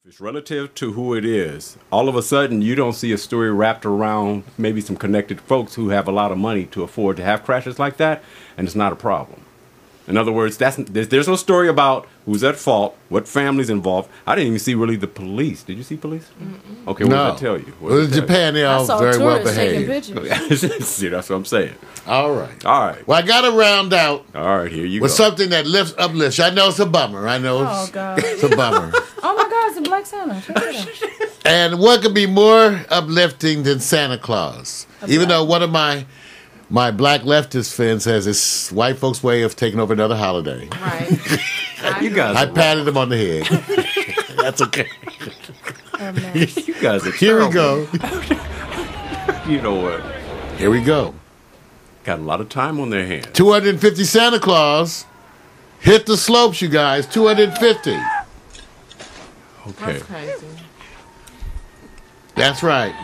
It's relative to who it is. All of a sudden, you don't see a story wrapped around maybe some connected folks who have a lot of money to afford to have crashes like that, and it's not a problem. In other words, there's no story about who's at fault, what family's involved. I didn't even see really the police. Did you see police? Mm-mm. Okay, what did that tell you? Well, in Japan, they're all very well behaved. See, that's what I'm saying. All right. Well, I got to round out. All right, here you with go. something that uplifts. I know it's a bummer. I know it's a bummer. Oh my God, it's a Black Santa. Check it out. And what could be more uplifting than Santa Claus? Even though one of my black leftist friends has this white folks' way of taking over another holiday. Right. You guys. I patted him on the head. That's okay. Oh, you guys are Here we go. You know what? Here we go. Got a lot of time on their hands. 250 Santa Claus. Hit the slopes, you guys. 250. Okay. That's crazy. That's right.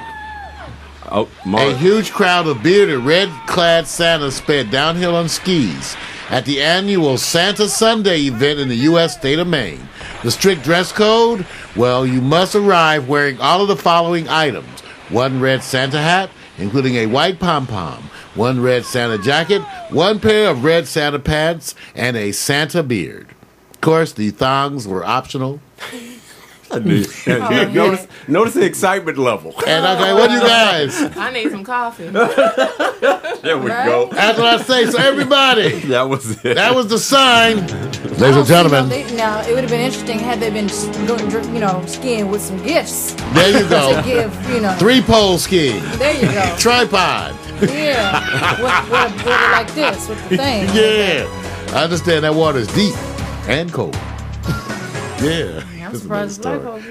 Oh, a huge crowd of bearded, red-clad Santas sped downhill on skis at the annual Santa Sunday event in the U.S. state of Maine. The strict dress code? Well, you must arrive wearing all of the following items. 1 red Santa hat, including a white pom-pom. 1 red Santa jacket. 1 pair of red Santa pants. And a Santa beard. Of course, the thongs were optional. Notice the excitement level. And okay, what do you guys? I need some coffee. There we go. That's what I say. So everybody, that was it. That was the sign, ladies and gentlemen. Now it would have been interesting had they been, skiing with some gifts. There you go. To give, 3-pole skiing. There you go. Tripod. Yeah. With like this with the thing. Yeah. I understand that water is deep and cold. Yeah. I'm surprised it's black folks.